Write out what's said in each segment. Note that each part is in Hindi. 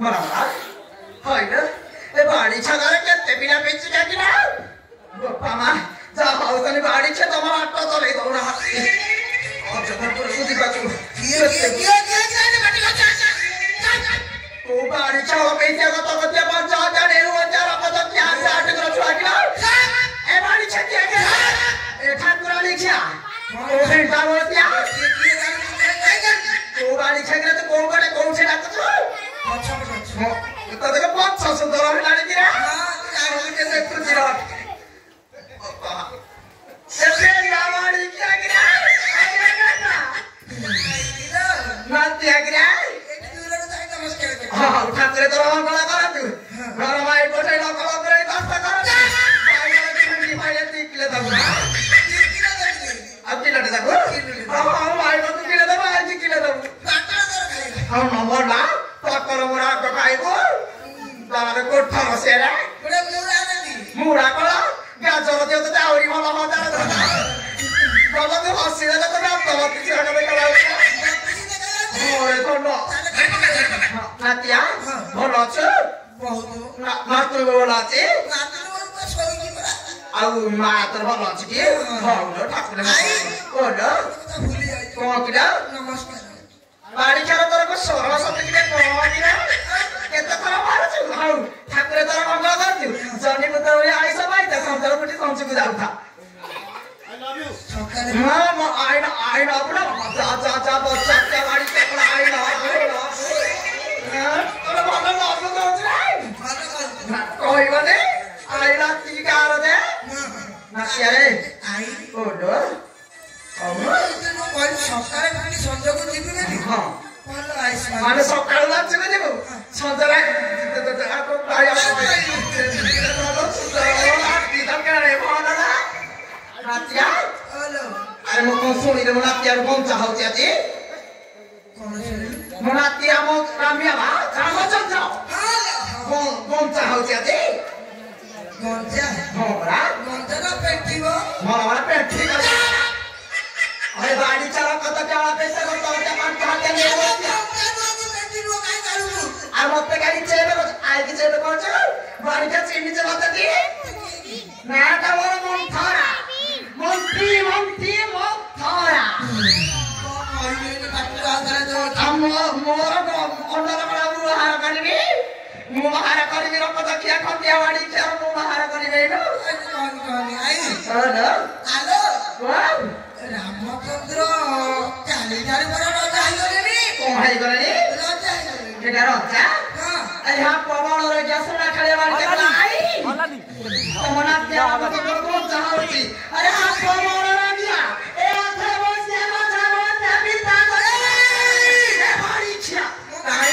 मरा होइन ए बाडी छ गरे केते बिना बेची क्या किन बाप्पामा जा हाउ तनी बाडी छ त मलाई अट्टा चले दौरा अझ त पुरो सुधि बाटो ओ बाडी छ पैसा त कति 5000 हेरु हजार पद क्या जाट कर छुआ ए बाडी छ के ए ठाकुर लिख्या ओ घंटा बोलतिया ओ बाडी छ के त कोगडे कोउछे राख्छ अच्छा त देखो 500 डलर लाने की रे हां के खुशी रह से लावाड़ी क्या गिरा ना दिया गिरा हां उठा करे तो रहा गला कर तू घर भाई कोठे ना गला करे दस्ता कर भाई ठंडी भाई टिकले दब अब किला दब हां भाई को किला दब आज किला दब हां नंबर ना पकर मोरा को खाइबो दादा कोठा बसेरा मुड़ा कला गाजर दियो त आउरी मला मजा बाबा तो हसी देला त ना बाबा किसी हटा दे कला ओए कोन नातिया भलो छ बहुत ना तो बोला छ ना तो छोई की बरा आउ मा त भलो छ कि भलो ठाकुरले ओलो भूली आई को किरा नमस्कार बाडी खेर तोर को सरल सते के कोनिरा केते थरा मारछु हाउ ठाकुरे तोर मंगल गर्छु जनी को तोरे आइस भाइ त संसार पुटी संसुको जाउ था आई लव यू सकाले म आई न अपना जा बच्चा के बाडी के अपना आई न तोरे भलो लाभ गर्छ रे कोइ बने आई राती कार दे नासिया रे आई ओलो सकाଳେ ଖାଲି ସଞ୍ଜକୁ ଯିବି ବୋଲି ହଁ ଭଲ ଆଇସ ମାନେ ସକାଳେ ଯାଉଛି ନା ଯିବୁ ସଞ୍ଜରେ ଆକୁ ଭାଇ ନାତିଆ ଆରେ ମୁଁ କଣ ଶୁଣିଲେ ମୋ ନାତିଆରୁ ବଞ୍ଚା ହଉଛି ଆଜି ମୋ ନାତିଆ ମୋ ରାମିଆ ମା ରାମଚନ୍ଦ୍ର ବଞ୍ଚା ହଉଛି ଆଜି ବଞ୍ଚା ହଁ ପରା ବଞ୍ଚାର ପେଟିବ ମୋର ପେଟି अरे गाड़ी चला कत क्या पैसा को तो क्या मान खाते ले वो बेटी लो काय करू आ मत गाड़ी चेबे आई की चेबे कोच गाड़ी का चीनी चलाते दी ना का मोर मन थारा मंत्री मन थारा आइले ने काटला करे जो हम मोर अंडर बड़ा मुहार करबी मुहार करबी रख तो क्या खतिया गाड़ी के मुहार करबी नो कौन आई हेलो वाह रामचंद्र चाली जारी बड़ा राजा आई गलेनी कोन आई गलेनी राजा आई गलेनी एटा राजा हां अरे हां पवन रे गसना खले वाली के आई भलानी तमना त्या मत को चाहौची अरे हां पवन रे दिया ए आथे बसिया मजा बिता गए ए भारी छिया आई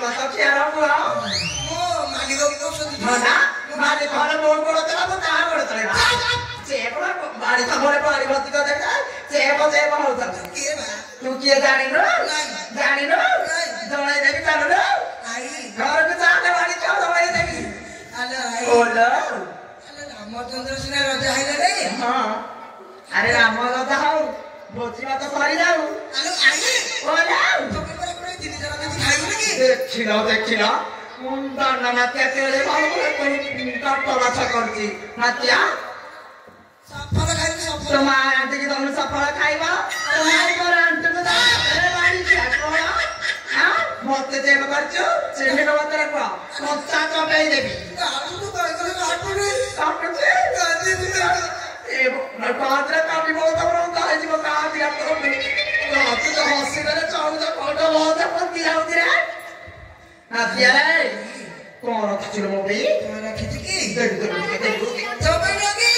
कत क्या रहो ओ मालिक को सदी ना मालिक घर बोल बोल चला तो कहां बोल चलेगा चेपड़ा बाड़ी खबरे बाड़ी भर्ती कर देखा चेप होता के बा तू किए जानी न जणे देवी चालो न आई घर के जाने वाली क्यों जणे देवी अरे आई ओला अरे रामचंद्र सिंह राजा है रे हां अरे राम राजा हो भोजी बात सरी जाऊ अरे आई ओला तो के पर दिन जरा के खाइबो कि देखिला मुंडा नातिया तेरे बाबू कोई काटो अच्छा करती नातिया सफल खाइबे सफल तुम्हारे आंटी की तुमने सफल खाइबा तुम्हारी घर आंटी को अरे बाड़ी क्या कोना हां मत जेब करछु सेने मत रखवा कच्चा चपे देबी आलू तो काय करे काटुचे गादी दिला ए नकाद्र काटी बहुत बड़ा है जी का दिया तो तो हंसी करे चाउ जा फोटो बहुत पति आउती रे ना दिया रे कौन खिचलो मोबी कौन खिच की देख चपे लगी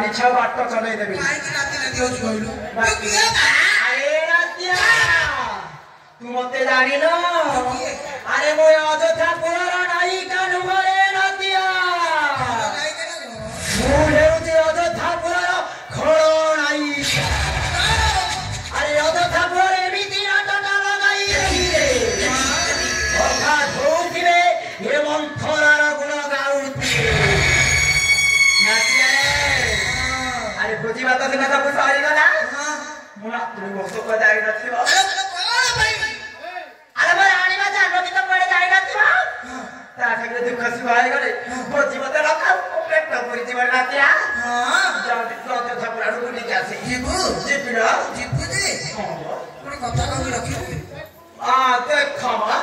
गाड़ी छा बाट चले देबी काई की राती राती होछ कहलु अरे रातिया तू मते जानी न अरे मो अयोध्या पुरार नाई कानु मरे रातिया मो हेउची अयोध्या पुरार खळो नाई अरे अयोध्या पुरार एमिति नाटक लगाई रे अखा धोउथिबे हे मंथरार गुण गाउथिबे नातिया अरे बुझी बात सिना सब सही गला मुना तू बसो को जाई नथिबो अरे मैं रानी में जानो कि तो पड़े जाएगा तू ता सगले दुख खसी भाई गले बुझी मत रखा पेट पूरी जीवन राती हां जाओ तो छपरा रुनी जासे जीबू जीबीरा जीबू दे कोन कथा कहि रखी आ देख खमा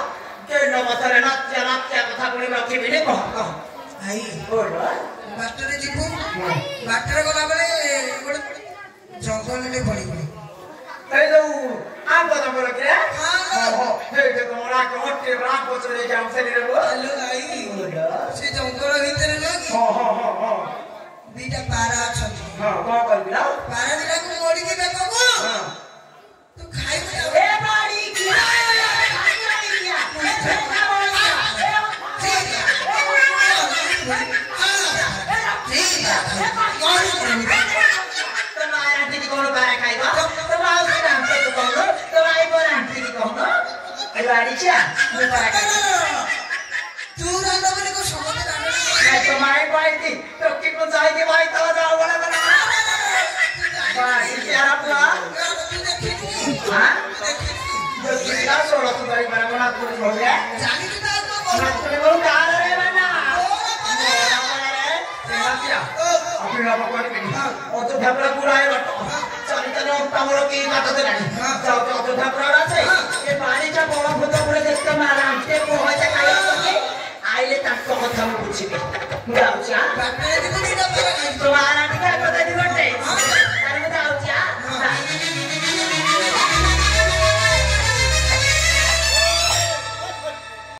के न मतरे नात्या कथा कोनी रखी बिने कह आई बोल बाटरे जीबू बाटरे गला बेले गोटे जंगल ले पड़ी ए जो आ बता बोल के हां हो हे जे तोरा के होटे बड़ा पोचले जाम से रे बोल हेलो आई से जंगल भीतर लगी हां दीटा पारा छ हां को कर दिला पारा दिला को मोड़ी के देखो हां तू खाई ए बाड़ी की गाड़ी क्या तू रंग बने को समझ मैं तुम्हारे भाई थी तो किनको जाएगी भाई तो जाओ बड़ा बड़ा भाई क्या आपका हां जो कितना सोलो तुम्हारी बड़ा बड़ा कुछ हो गया जानी तो बात को बोल वो डाल रहे बना क्या अपने आप को और तो ढाबरा पूरा है चली चलो तमरो की काटो दे नहीं जाओ तो ढाबरा আছে ये पानी चा बड़ा भूत पड़े देखते माराम के पहुंचे खाया के आइले तक को কথা বুঝিবে যাও যা বাপরে দিদি না তোমার